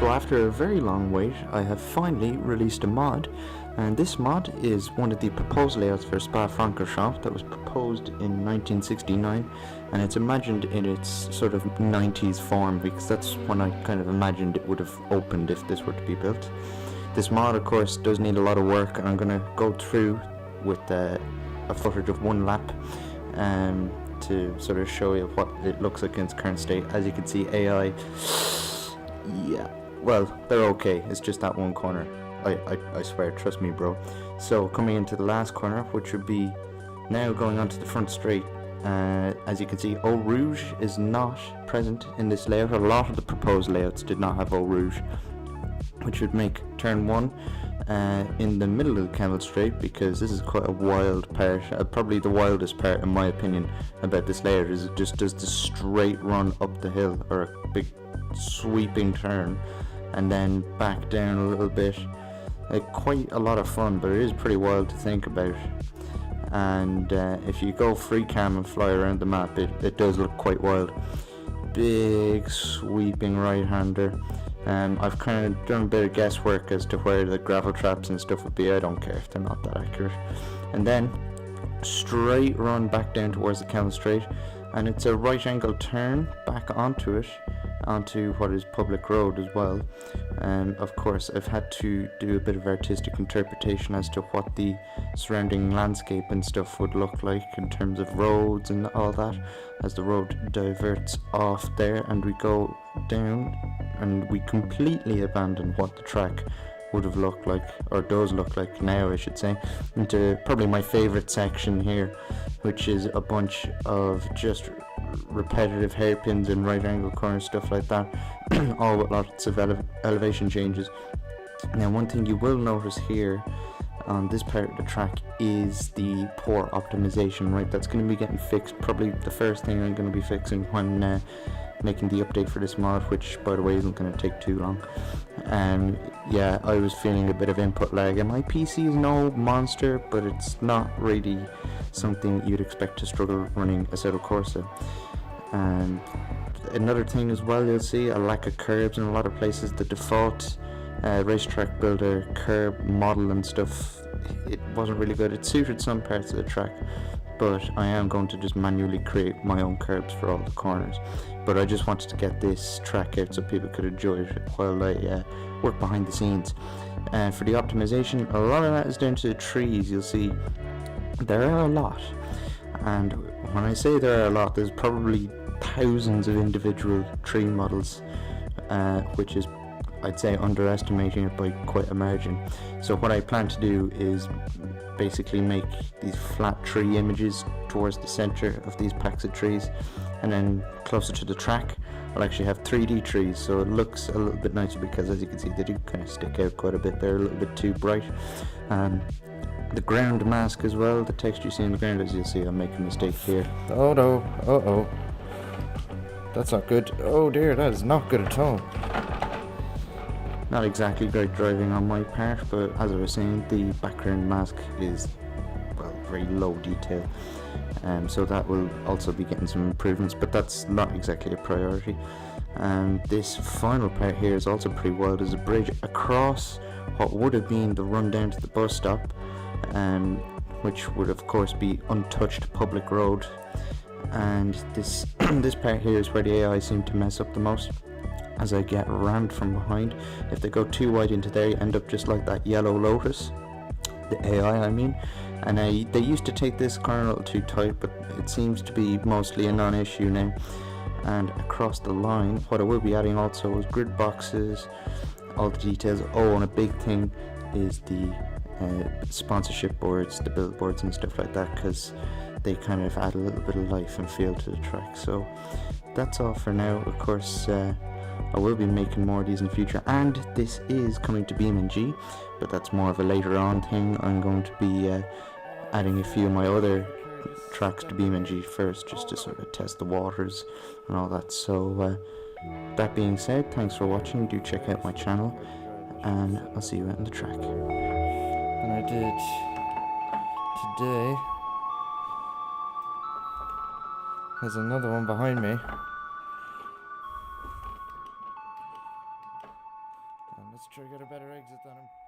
So after a very long wait, I have finally released a mod, and this mod is one of the proposed layouts for Spa-Francorchamps that was proposed in 1969, and it's imagined in its sort of 90s form, because that's when I kind of imagined it would have opened if this were to be built. This mod, of course, does need a lot of work, and I'm going to go through with a footage of one lap to sort of show you what it looks like in its current state. As you can see, AI, yeah, well, they're okay. It's just that one corner. I swear, trust me, bro. So coming into the last corner, which would be now going onto the front straight, as you can see, Eau Rouge is not present in this layout. A lot of the proposed layouts did not have Eau Rouge, which would make turn one in the middle of the Camel Straight, because this is quite a wild part, probably the wildest part in my opinion about this layout, is it just does the straight run up the hill, or a big sweeping turn, and then back down a little bit. Quite a lot of fun, but it is pretty wild to think about. And if you go free cam and fly around the map, it does look quite wild. Big sweeping right-hander. I've kind of done a bit of guesswork as to where the gravel traps and stuff would be. I don't care if they're not that accurate. And then straight run back down towards the Camel Straight, and it's a right angle turn back onto it, onto what is public road as well. Of course, I've had to do a bit of artistic interpretation as to what the surrounding landscape and stuff would look like in terms of roads and all that, as the road diverts off there and we go down, and we completely abandon what the track would have looked like, or does look like now I should say, into probably my favourite section here, which is a bunch of just repetitive hairpins and right angle corners, stuff like that, all with lots of elevation changes. Now, one thing you will notice here on this part of the track is the poor optimization, right? That's going to be getting fixed, probably the first thing I'm going to be fixing when making the update for this mod, which by the way isn't going to take too long. Yeah, I was feeling a bit of input lag, and my PC is no monster, but it's not really something you'd expect to struggle running Assetto Corsa. And another thing as well, you'll see a lack of curbs in a lot of places. The default racetrack builder curb model and stuff, it wasn't really good. It suited some parts of the track, but I am going to just manually create my own curbs for all the corners. But I just wanted to get this track out so people could enjoy it while I work behind the scenes. And for the optimization, a lot of that is down to the trees. You'll see there are a lot, and when I say there are a lot, there's probably thousands of individual tree models, which is, I'd say, underestimating it by quite a margin. So what I plan to do is basically make these flat tree images towards the center of these packs of trees, and then closer to the track I'll actually have 3D trees, so it looks a little bit nicer, because as you can see they do kind of stick out quite a bit. They're a little bit too bright. The ground mask as well, the text you see in the ground, as you'll see I'm making a mistake here. Oh no, uh-oh. That's not good. Oh dear, that is not good at all. Not exactly great driving on my part, but as I was saying, the background mask is, well, very low detail, so that will also be getting some improvements, but that's not exactly a priority. This final part here is also pretty wild. There's a bridge across what would have been the run down to the bus stop, which would of course be untouched public road, and this this part here is where the AI seem to mess up the most, as I get rammed from behind. If they go too wide into there, you end up just like that yellow Lotus, the AI I mean, and they used to take this corner a little too tight, but it seems to be mostly a non-issue now. And across the line, what I will be adding also is grid boxes, all the details. Oh, and a big thing is the sponsorship boards, the billboards and stuff like that, because they kind of add a little bit of life and feel to the track. So that's all for now. Of course, I will be making more of these in the future, and this is coming to BeamNG, but that's more of a later on thing. I'm going to be adding a few of my other tracks to BeamNG first, just to sort of test the waters and all that. So that being said, thanks for watching. Do check out my channel, and I'll see you out on the track. And I did today. There's another one behind me. Try to get a better exit than him.